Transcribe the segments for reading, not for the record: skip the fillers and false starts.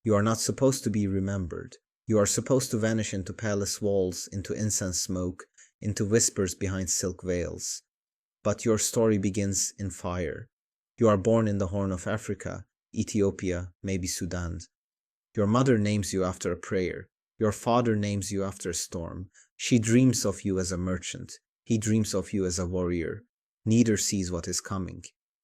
You are not supposed to be remembered. You are supposed to vanish into palace walls, into incense smoke, into whispers behind silk veils. But your story begins in fire. You are born in the Horn of Africa, Ethiopia, maybe Sudan. Your mother names you after a prayer. Your father names you after a storm. She dreams of you as a merchant. He dreams of you as a warrior. Neither sees what is coming.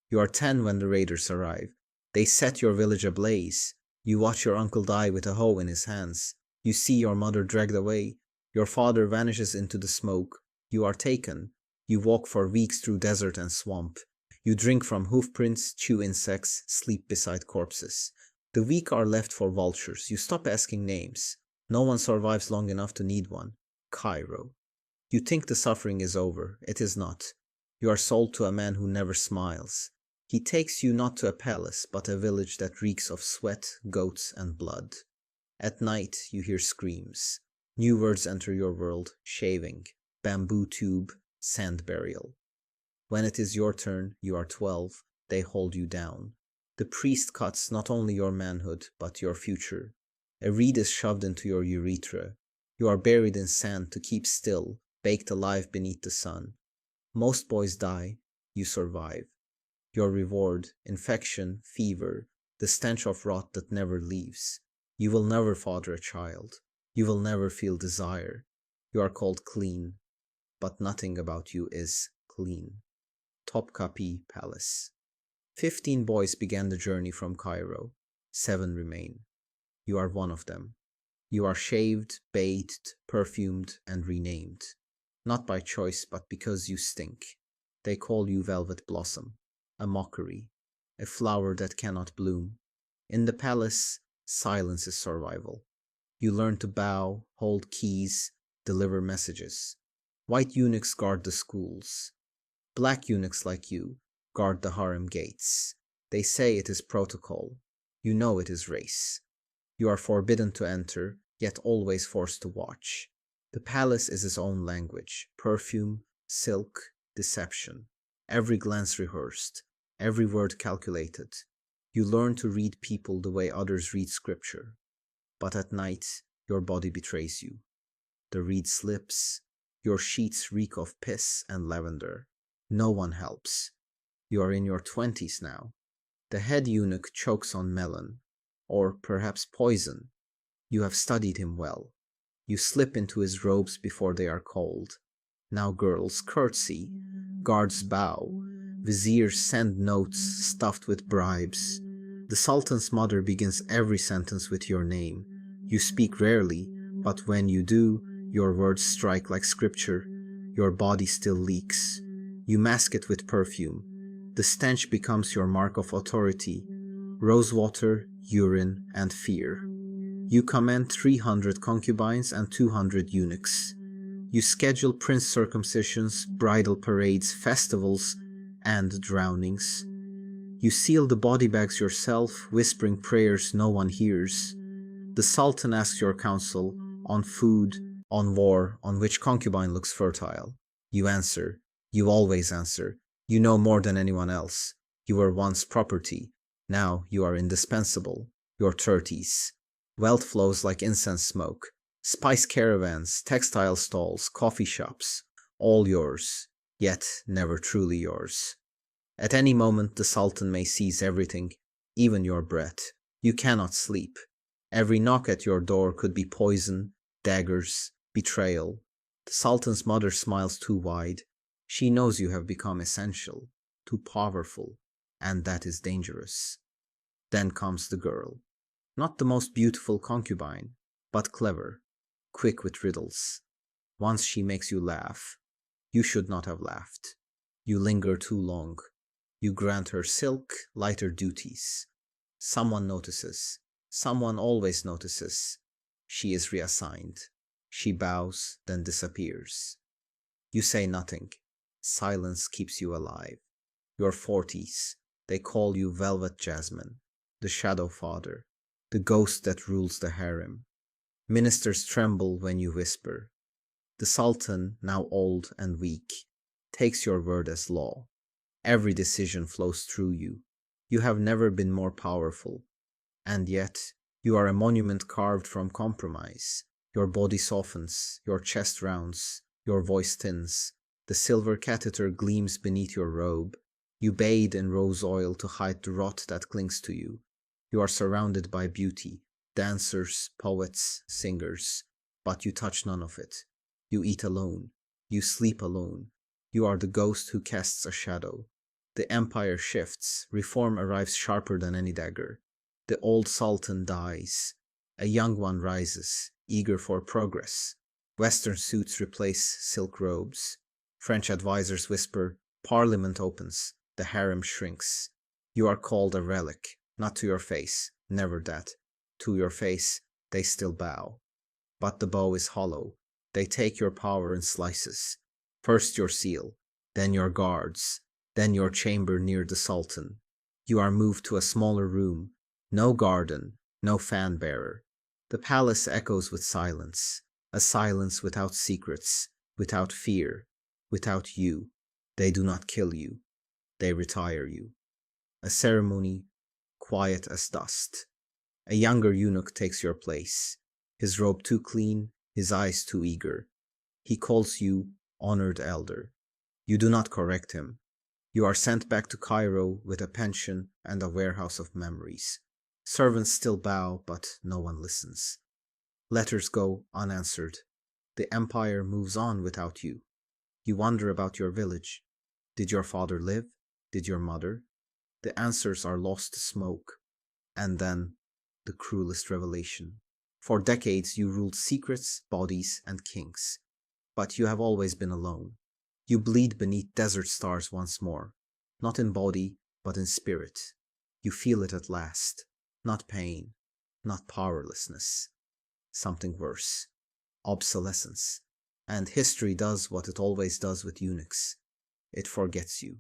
You are 10 when the raiders arrive. They set your village ablaze. You watch your uncle die with a hoe in his hands. You see your mother dragged away. Your father vanishes into the smoke. You are taken. You walk for weeks through desert and swamp. You drink from hoofprints, chew insects, sleep beside corpses. The weak are left for vultures. You stop asking names. No one survives long enough to need one. Cairo. You think the suffering is over. It is not. You are sold to a man who never smiles. He takes you not to a palace, but a village that reeks of sweat, goats, and blood. At night you hear screams. New words enter your world: shaving, bamboo tube, sand burial. When it is your turn, you are 12, they hold you down. The priest cuts not only your manhood, but your future. A reed is shoved into your urethra. You are buried in sand to keep still, baked alive beneath the sun. Most boys die, you survive. Your reward: infection, fever, the stench of rot that never leaves. You will never father a child. You will never feel desire. You are called clean, but nothing about you is clean. Topkapi Palace. 15 boys began the journey from Cairo. 7 remain. You are one of them. You are shaved, bathed, perfumed, and renamed. Not by choice, but because you stink. They call you Velvet Blossom, a mockery, a flower that cannot bloom. In the palace, silence is survival. You learn to bow, hold keys, deliver messages. White eunuchs guard the schools. Black eunuchs like you guard the harem gates. They say it is protocol. You know it is race. You are forbidden to enter, yet always forced to watch. The palace is its own language: perfume, silk, deception. Every glance rehearsed, every word calculated. You learn to read people the way others read scripture. But at night, your body betrays you. The reed slips. Your sheets reek of piss and lavender. No one helps. You are in your 20s now. The head eunuch chokes on melon, or perhaps poison. You have studied him well. You slip into his robes before they are cold. Now girls curtsy, guards bow, viziers send notes stuffed with bribes. The Sultan's mother begins every sentence with your name. You speak rarely, but when you do, your words strike like scripture. Your body still leaks. You mask it with perfume. The stench becomes your mark of authority: rosewater, urine, and fear. You command 300 concubines and 200 eunuchs. You schedule prince circumcisions, bridal parades, festivals, and drownings. You seal the body bags yourself, whispering prayers no one hears. The Sultan asks your counsel on food, on war, on which concubine looks fertile. You answer. You always answer. You know more than anyone else. You were once property. Now you are indispensable. Your 30s. Wealth flows like incense smoke. Spice caravans, textile stalls, coffee shops. All yours, yet never truly yours. At any moment the Sultan may seize everything, even your breath. You cannot sleep. Every knock at your door could be poison, daggers, betrayal. The Sultan's mother smiles too wide. She knows you have become essential, too powerful, and that is dangerous. Then comes the girl. Not the most beautiful concubine, but clever, quick with riddles. Once she makes you laugh. You should not have laughed. You linger too long. You grant her silk, lighter duties. Someone notices. Someone always notices. She is reassigned. She bows, then disappears. You say nothing. Silence keeps you alive. Your 40s. They call you Velvet Jasmine, the shadow father, the ghost that rules the harem. Ministers tremble when you whisper. The Sultan, now old and weak, takes your word as law. Every decision flows through you. You have never been more powerful. And yet, You are a monument carved from compromise. Your body softens, your chest rounds, your voice thins. The silver catheter gleams beneath your robe. You bathe in rose oil to hide the rot that clings to you. You are surrounded by beauty, dancers, poets, singers, but you touch none of it. You eat alone. You sleep alone. You are the ghost who casts a shadow. The empire shifts. Reform arrives sharper than any dagger. The old sultan dies. A young one rises, eager for progress. Western suits replace silk robes. French advisors whisper, Parliament opens. The harem shrinks. You are called a relic, not to your face, never that. To your face, they still bow. But the bow is hollow. They take your power in slices. First your seal, then your guards, then your chamber near the sultan. You are moved to a smaller room. No garden, no fan bearer. The palace echoes with silence, a silence without secrets, without fear, without you. They do not kill you. They retire you. A ceremony quiet as dust. A younger eunuch takes your place, his robe too clean, his eyes too eager. He calls you honored elder. You do not correct him. You are sent back to Cairo with a pension and a warehouse of memories. Servants still bow, but no one listens. Letters go unanswered. The empire moves on without you. You wonder about your village. Did your father live? Did your mother? The answers are lost to smoke. And then, the cruelest revelation. For decades you ruled secrets, bodies, and kings. But you have always been alone. You bleed beneath desert stars once more. Not in body, but in spirit. You feel it at last. Not pain, not powerlessness. Something worse. Obsolescence. And history does what it always does with eunuchs. It forgets you.